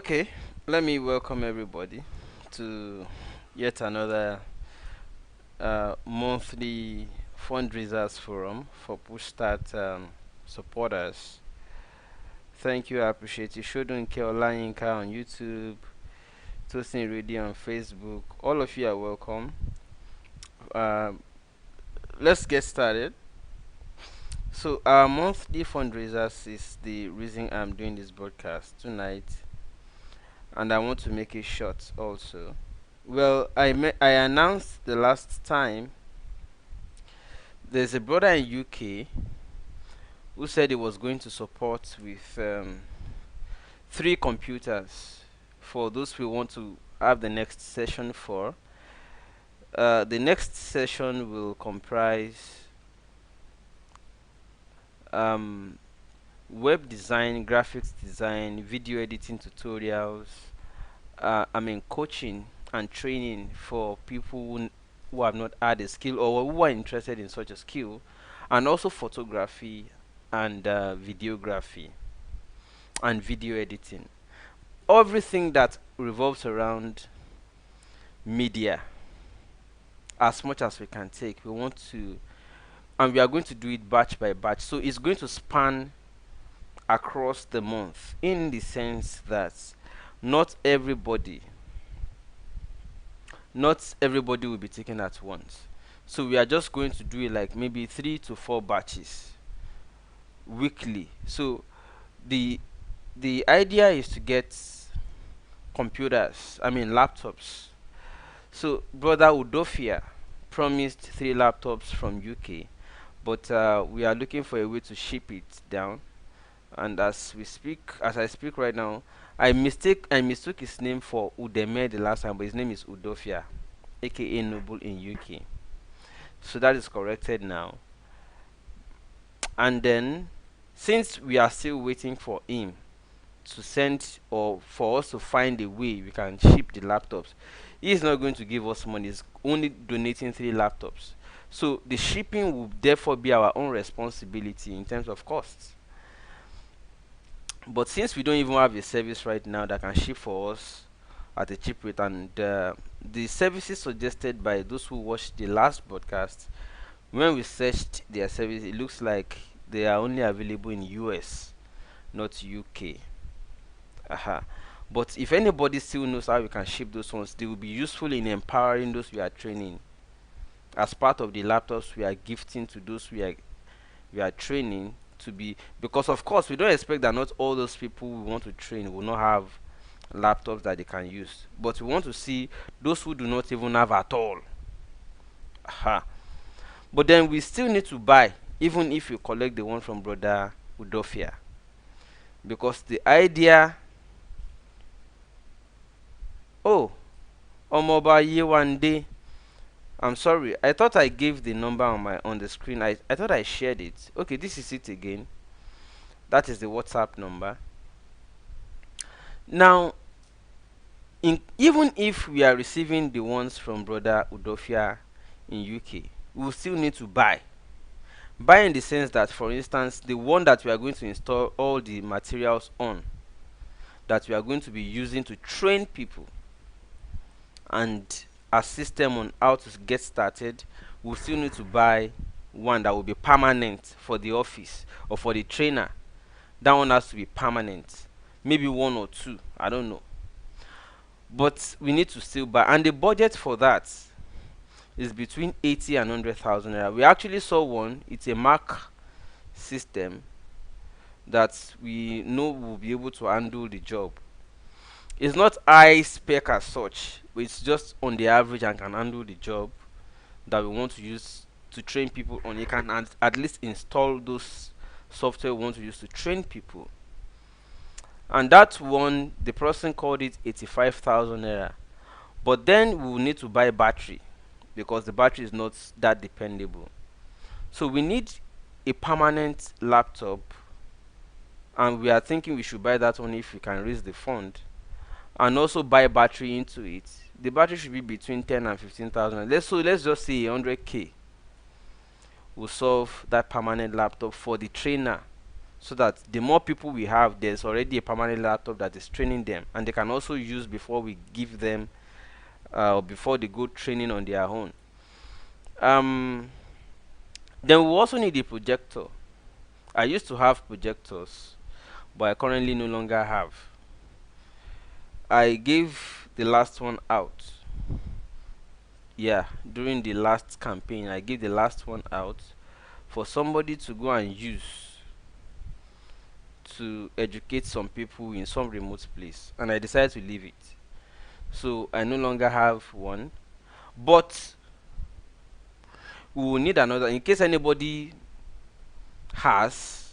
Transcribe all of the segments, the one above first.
Okay, let me welcome everybody to yet another monthly fundraisers forum for Push Start supporters. Thank you, I appreciate you. Shodun Olayinka on YouTube, Toasting Radio on Facebook. All of you are welcome. Um let's get started. So, our monthly fundraisers is the reason I'm doing this broadcast tonight, and I want to make it short also. Well, I announced the last time there's a brother in UK who said he was going to support with three computers for those we want to have the next session for. The next session will comprise um, web design, graphics design, video editing tutorials, coaching and training for people who have not had a skill or who are interested in such a skill, and also photography and videography and video editing. Everything that revolves around media, as much as we can take. We want to, and we are going to do it batch by batch. So it's going to span across the month in the sense that not everybody not everybody will be taken at once. So we are just going to do it like maybe 3 to 4 batches weekly. So the the idea is to get computers, laptops. So brother Udofia promised 3 laptops from UK, but we are looking for a way to ship it down. And as I speak right now, I mistook his name for Udeme the last time, but his name is Udofia, aka Noble in UK. So that is corrected now. And then, since we are still waiting for him to send or for us to find a way we can ship the laptops, he is not going to give us money. He's only donating 3 laptops. So the shipping will therefore be our own responsibility in terms of costs. But since we don't even have a service right now that can ship for us at a cheap rate, and the services suggested by those who watched the last broadcast, when we searched their service, it looks like they are only available in US, not UK. Aha. But if anybody still knows how we can ship those ones, they will be useful in empowering those we are training as part of the laptops we are gifting to those we are training to be, because of course we don't expect that not all those people we want to train will not have laptops that they can use, but we want to see those who do not even have at all. Aha. But then we still need to buy, even if you collect the one from brother Udofia, because the idea. Oh, Omoba one day. I'm sorry. I thought I gave the number on the screen. I thought I shared it. Okay, this is it again. That is the WhatsApp number. Now, even if we are receiving the ones from brother Udofia in UK, we will still need to buy. Buy in the sense that, for instance, the one that we are going to install all the materials on, that we are going to be using to train people and assist them on how to get started, we'll still need to buy one that will be permanent for the office or for the trainer. That one has to be permanent. Maybe one or two, I don't know. But we need to still buy, and the budget for that is between 80 and 100,000 naira. We actually saw one. It's a Mac system that we know will be able to handle the job. It's not high spec as such, but it's just on the average and can handle the job that we want to use to train people on. You can at least install those software we want to use to train people. And that one, the person called it 85,000 naira. But then we will need to buy battery because the battery is not that dependable. So we need a permanent laptop, and we are thinking we should buy that one if we can raise the fund, and also buy battery into it. The battery should be between 10 and 15,000. Let's just say 100k will solve that permanent laptop for the trainer so that the more people we have, there's already a permanent laptop that is training them, and they can also use before we give them or before they go training on their own. um then we also need a projector. I used to have projectors, but I currently no longer have. I gave the last one out. Yeah, during the last campaign, I gave the last one out for somebody to go and use to educate some people in some remote place, and I decided to leave it. So I no longer have one, but we will need another in case anybody has.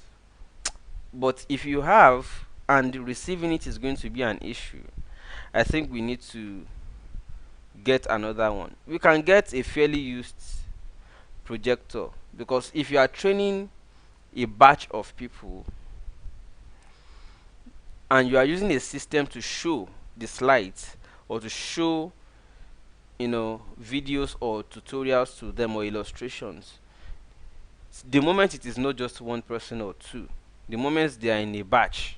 But if you have and receiving it is going to be an issue, I think we need to get another one. We can get a fairly used projector, because if you are training a batch of people and you are using a system to show the slides or to show, videos or tutorials to them or illustrations, the moment it is not just one person or two, the moment they are in a batch,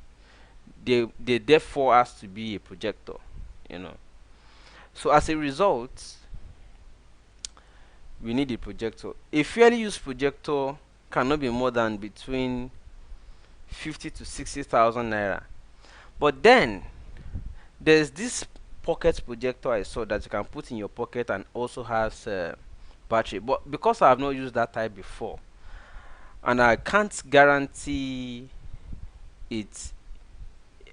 they therefore has to be a projector, you know. So as a result, we need a projector. A fairly used projector cannot be more than between 50 to 60,000 naira. But then there's this pocket projector I saw that you can put in your pocket and also has battery. But because I have not used that type before, and I can't guarantee its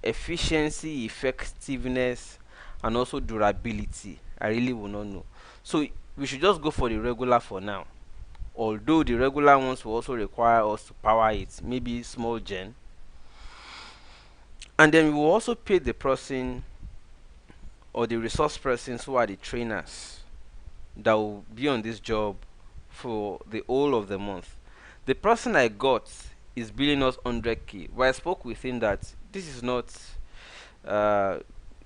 efficiency, effectiveness, and also durability, I really will not know. So we should just go for the regular for now. Although the regular ones will also require us to power it, maybe small gen. And then we will also pay the person or the resource persons who are the trainers that will be on this job for the whole of the month. The person I got is billing us 100k, but I spoke with him that this is not uh,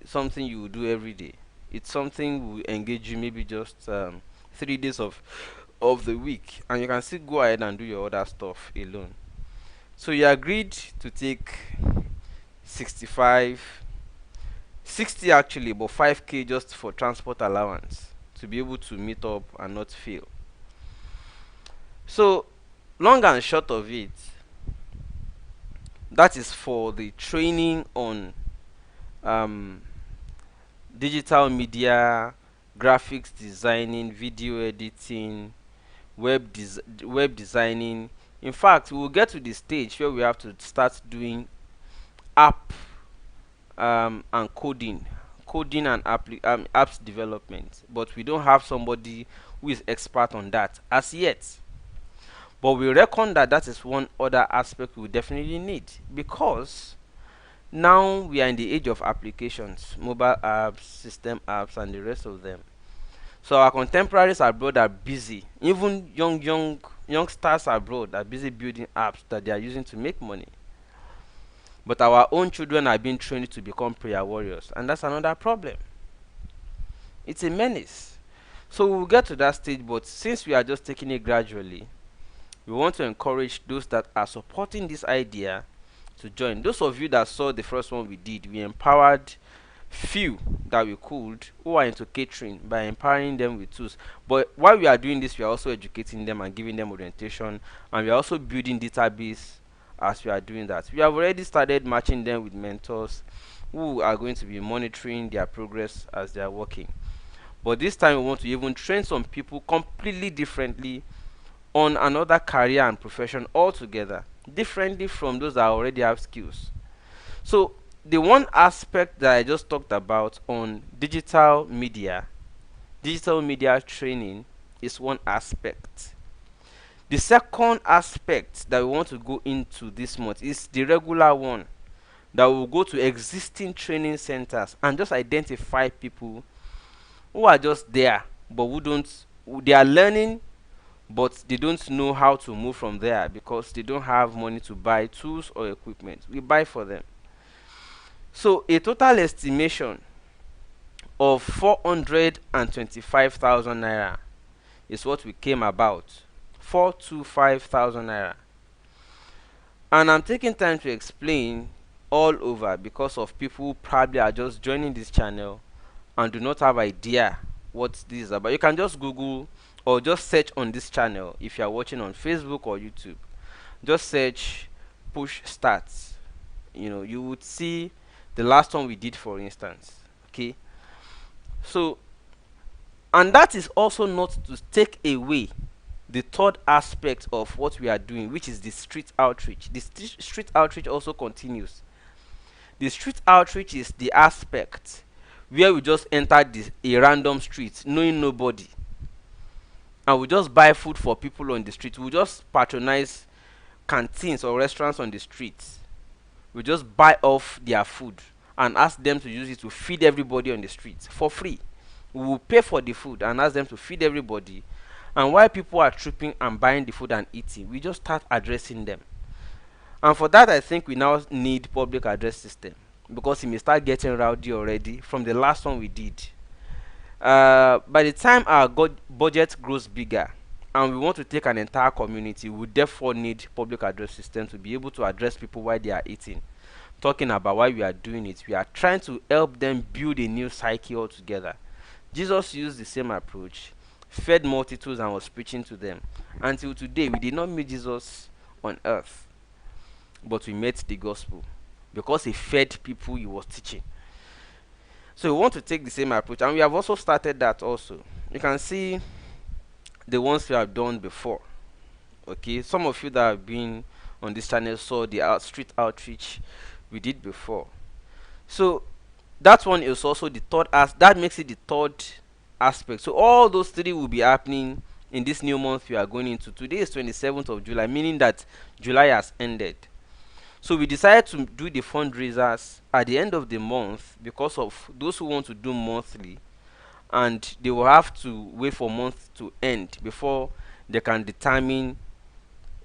something you will do every day. It's something we engage you maybe just 3 days of the week, and you can still go ahead and do your other stuff alone. So he agreed to take 65, 60 actually, but 5k just for transport allowance to be able to meet up and not fail. So long and short of it, that is for the training on um, digital media, graphics designing, video editing, web designing. In fact, we will get to the stage where we have to start doing app and coding and apps development. But we don't have somebody who is expert on that as yet. But we reckon that that is one other aspect we definitely need, because now we are in the age of applications, mobile apps, system apps, and the rest of them. So our contemporaries abroad are busy. Even youngsters abroad are busy building apps that they are using to make money. But our own children are being trained to become prayer warriors, and that's another problem. It's a menace. So we'll get to that stage, but since we are just taking it gradually, we want to encourage those that are supporting this idea to join. Those of you that saw the first one we did, we empowered few that we could who are into catering by empowering them with tools. But while we are doing this, we are also educating them and giving them orientation, and we are also building database as we are doing that. We have already started matching them with mentors who are going to be monitoring their progress as they are working. But this time we want to even train some people completely differently on another career and profession altogether, differently from those that already have skills. So the one aspect that I just talked about on digital media training is one aspect. The second aspect that we want to go into this month is the regular one, that will go to existing training centers and just identify people who are just there but they are learning, but they don't know how to move from there because they don't have money to buy tools or equipment. We buy for them. So a total estimation of 425,000 naira is what we came about. 425,000 naira. And I'm taking time to explain all over because of people who probably are just joining this channel and do not have idea what this is about. You can just Google or just search on this channel if you are watching on Facebook or YouTube. Just search push starts. You would see the last one we did, for instance. Okay. So, and that is also not to take away the third aspect of what we are doing, which is the street outreach. The street outreach also continues. The street outreach is the aspect where we just enter a random street knowing nobody, and we just buy food for people on the street. We just patronize canteens or restaurants on the streets. We just buy off their food and ask them to use it to feed everybody on the streets for free. We will pay for the food and ask them to feed everybody. And while people are tripping and buying the food and eating, we just start addressing them. And for that, I think we now need public address system, because it may start getting rowdy already from the last one we did. By the time our budget grows bigger and we want to take an entire community, we therefore need public address system to be able to address people while they are eating, talking about why we are doing it. We are trying to help them build a new psyche altogether. Jesus used the same approach, fed multitudes and was preaching to them. Until today, we did not meet Jesus on earth, but we met the gospel because he fed people he was teaching. So we want to take the same approach, and we have also started that also. You can see the ones we have done before. Okay, some of you that have been on this channel saw the street outreach we did before. So that one is also the third that makes it the third aspect. So all those three will be happening in this new month we are going into. Today is 27th of July, meaning that July has ended. So we decided to do the fundraisers at the end of the month because of those who want to do monthly, and they will have to wait for month to end before they can determine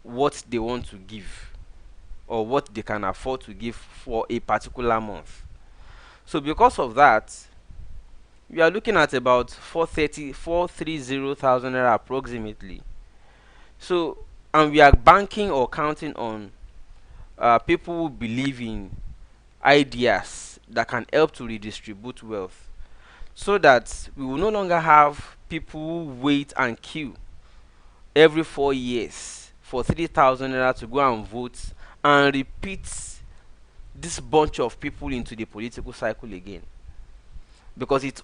what they want to give or what they can afford to give for a particular month. So because of that, we are looking at about 430,000 naira approximately. So, and we are banking or counting on people who believe in ideas that can help to redistribute wealth, so that we will no longer have people who wait and queue every 4 years for 3,000 naira to go and vote and repeat this bunch of people into the political cycle again. Because it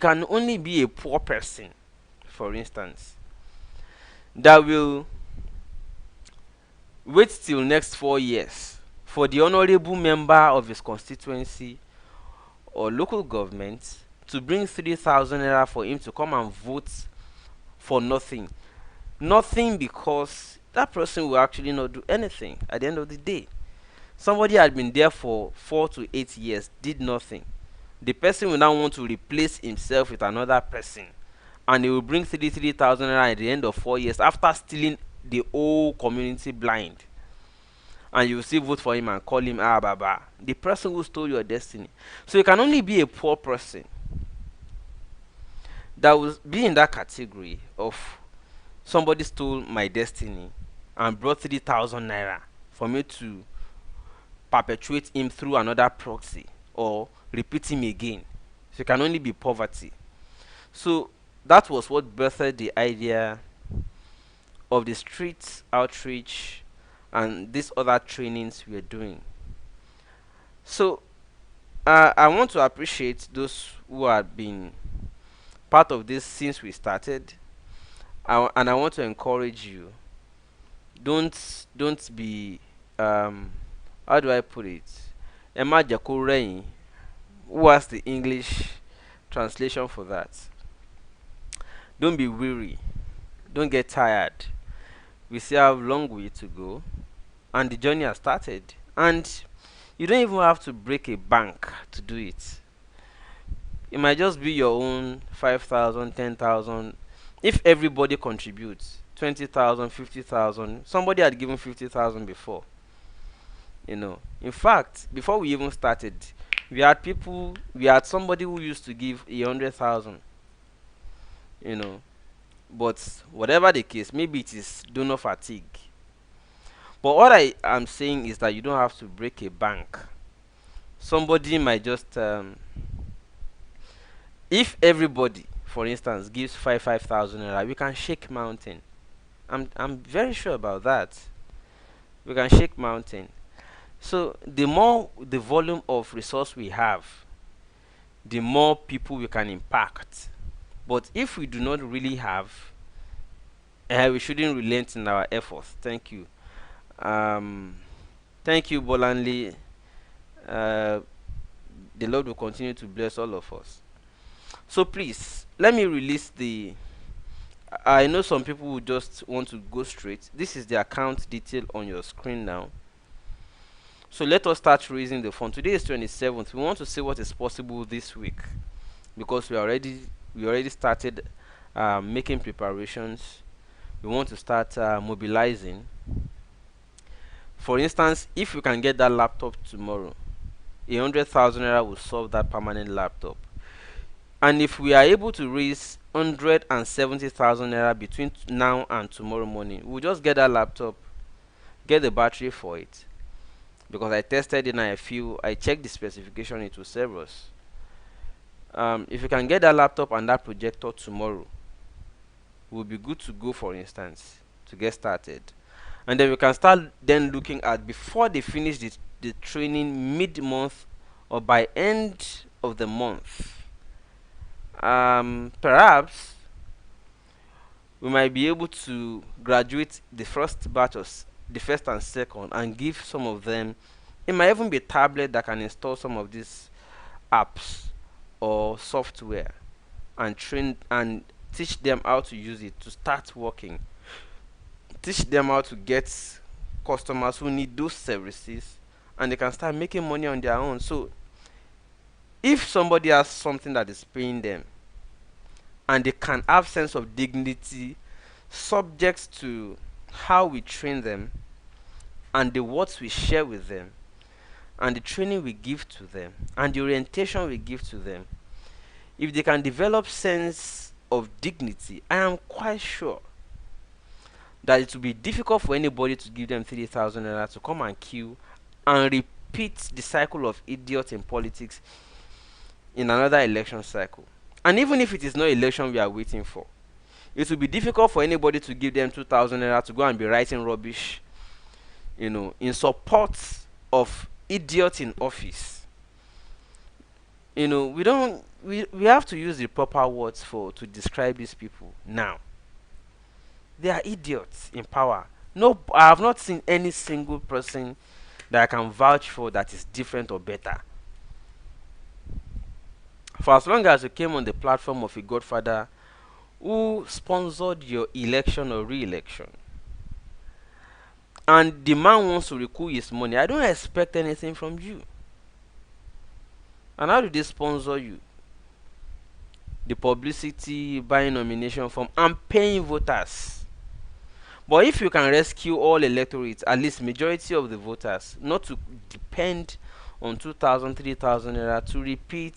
can only be a poor person, for instance, that will wait till next 4 years for the honorable member of his constituency or local government to bring 3,000 naira for him to come and vote for nothing. Nothing, because that person will actually not do anything at the end of the day. Somebody had been there for 4 to 8 years, did nothing. The person will now want to replace himself with another person, and he will bring 3,000 naira at the end of 4 years after stealing the whole community blind. And you will still vote for him and call him Baba, the person who stole your destiny. So you can only be a poor person that will be in that category of somebody stole my destiny and brought 3,000 naira for me to perpetuate him through another proxy or repeat him again. So it can only be poverty. So that was what birthed the idea of the street outreach and these other trainings we are doing. So I want to appreciate those who have been part of this since we started, and I want to encourage you. Don't be how do I put it? Emma Jakorein. What's the English translation for that? Don't be weary. Don't get tired. We still have a long way to go, and the journey has started. And you don't even have to break a bank to do it. It might just be your own 5,000, 10,000. If everybody contributes 20,000, 50,000, somebody had given 50,000 before. In fact, before we even started, we had somebody who used to give 100,000. But whatever the case, maybe it is donor fatigue. But what I am saying is that you don't have to break a bank. Somebody might just if everybody, for instance, gives 5,000 naira, we can shake mountain. I'm very sure about that. We can shake mountain. So the more the volume of resource we have, the more people we can impact. But if we do not really have, we shouldn't relent in our efforts. Thank you. Um, thank you, Bolanli. Uh, the Lord will continue to bless all of us. So please, let me release the. I know some people will just want to go straight. This is the account detail on your screen now. So let us start raising the fund. Today is 27th. We want to see what is possible this week because we already started making preparations. We want to start mobilizing. For instance, if we can get that laptop tomorrow, 100,000 naira will solve that permanent laptop. And if we are able to raise 170,000 naira between now and tomorrow morning, we'll just get that laptop, get the battery for it. Because I tested it and I checked the specification, it will serve us. If you can get that laptop and that projector tomorrow, we'll be good to go, for instance, to get started. And then we can start then looking at before they finish the training mid-month or by end of the month. Perhaps we might be able to graduate the first batch of the first and second and give some of them. It might even be a tablet that can install some of these apps or software and train and teach them how to use it to start working. Teach them how to get customers who need those services and they can start making money on their own. So if somebody has something that is paying them and they can have sense of dignity subject to how we train them and the words we share with them and the training we give to them and the orientation we give to them, if they can develop sense of dignity, I am quite sure that it will be difficult for anybody to give them 3,000 naira to come and queue and repeat the cycle of idiots in politics in another election cycle. And even if it is not election we are waiting for, it will be difficult for anybody to give them 2,000 naira to go and be writing rubbish, in support of idiots in office. We have to use the proper words to describe these people now. They are idiots in power. No, I have not seen any single person that I can vouch for that is different or better. For as long as you came on the platform of a godfather who sponsored your election or re-election, and the man wants to recoup his money, I don't expect anything from you. And how do they sponsor you? The publicity, buying nomination form, and paying voters. But if you can rescue all electorates, at least majority of the voters, not to depend on 2,000, 3,000 naira to repeat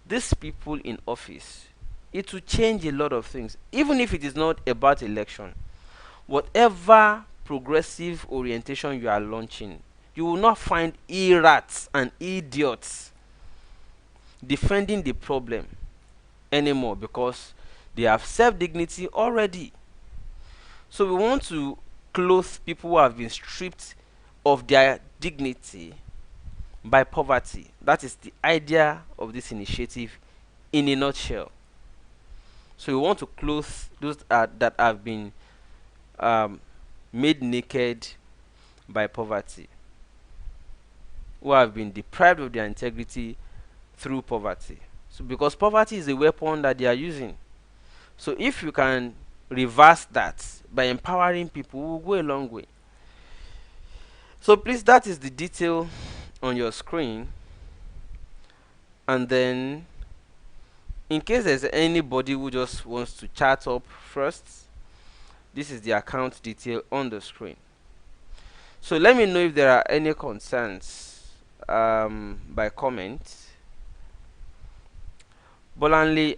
these people in office, it will change a lot of things. Even if it is not about election, whatever progressive orientation you are launching, you will not find errats and idiots defending the problem anymore because they have self-dignity already. So we want to clothe people who have been stripped of their dignity by poverty. That is the idea of this initiative in a nutshell. So we want to clothe those that have been made naked by poverty, who have been deprived of their integrity through poverty. So because poverty is a weapon that they are using. So if you can reverse that by empowering people, we will go a long way. So please, that is the detail on your screen. And then in case there's anybody who just wants to chat up first, this is the account detail on the screen. So let me know if there are any concerns by comment. Bolanle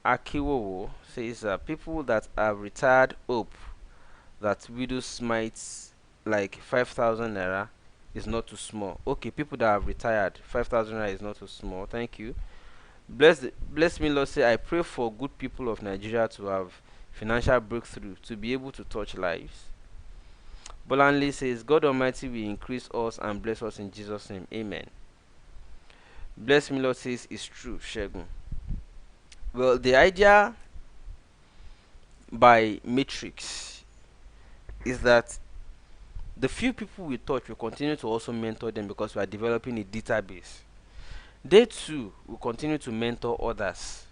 Akiwowo says people that have retired hope that widows might like 5,000 naira is not too small. Okay, people that have retired, 5,000 naira is not too small. Thank you. Bless me, Lord. Say, I pray for good people of Nigeria to have financial breakthrough to be able to touch lives. Bolanle says, God Almighty will increase us and bless us in Jesus' name. Amen. Bless me, Lord says, it's true, Shegun. Well, the idea by Matrix is that the few people we touch will continue to also mentor them because we are developing a database. They too will continue to mentor others.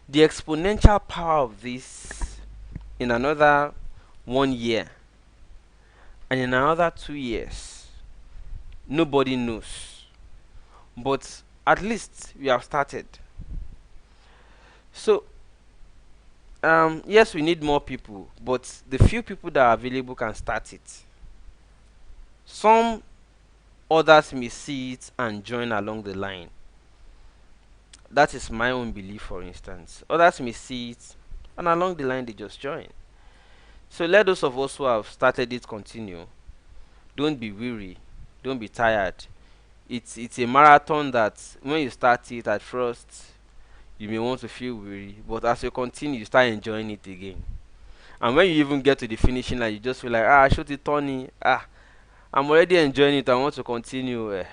The exponential power of this in another 1 year and in another 2 years, nobody knows. But at least we have started. So, yes, we need more people, but the few people that are available can start it. Some others may see it and join along the line. That is my own belief, for instance. Others may see it and along the line they just join. So let those of us who have started it continue. Don't be weary. Don't be tired. It's a marathon that when you start it at first, you may want to feel weary, but as you continue, you start enjoying it again. And when you even get to the finishing line, you just feel like, I shoot it, Tony. I'm already enjoying it. I want to continue.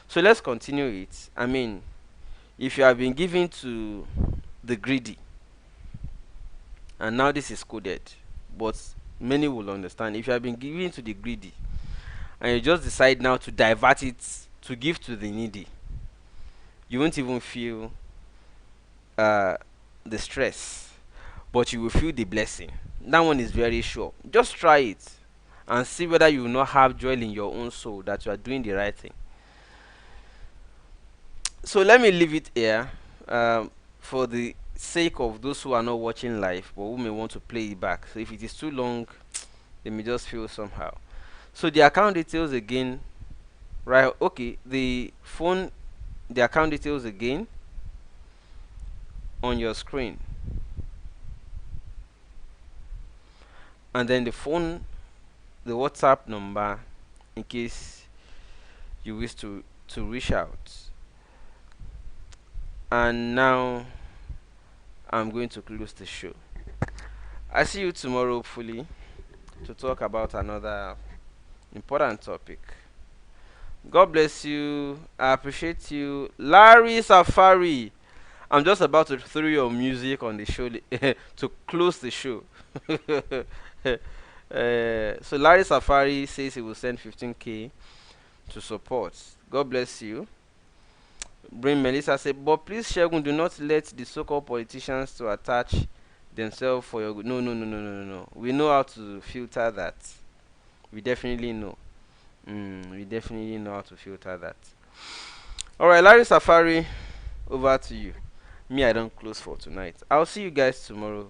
So let's continue it. I mean, if you have been given to the greedy, and now this is coded, but many will understand. If you have been given to the greedy, and you just decide now to divert it to give to the needy, you won't even feel uh, the stress, but you will feel the blessing. That one is very sure. Just try it and see whether you will not have joy in your own soul that you are doing the right thing. So let me leave it here for the sake of those who are not watching live but who may want to play it back. So if it is too long, they may just feel somehow. So the account details again, right? Okay, the account details again on your screen, and then the WhatsApp number in case you wish to reach out. And now I'm going to close the show. I see you tomorrow, hopefully, to talk about another important topic. God bless you. I appreciate you. Larry Safari. I'm just about to throw your music on the show to close the show. So Larry Safari says he will send 15k to support. God bless you. Bring Melissa said, but please, Shegun, do not let the so-called politicians to attach themselves for your good. No, no, no, no, no, no, no. We know how to filter that. We definitely know. We definitely know how to filter that. All right, Larry Safari, over to you. Me, I don't close for tonight. I'll see you guys tomorrow.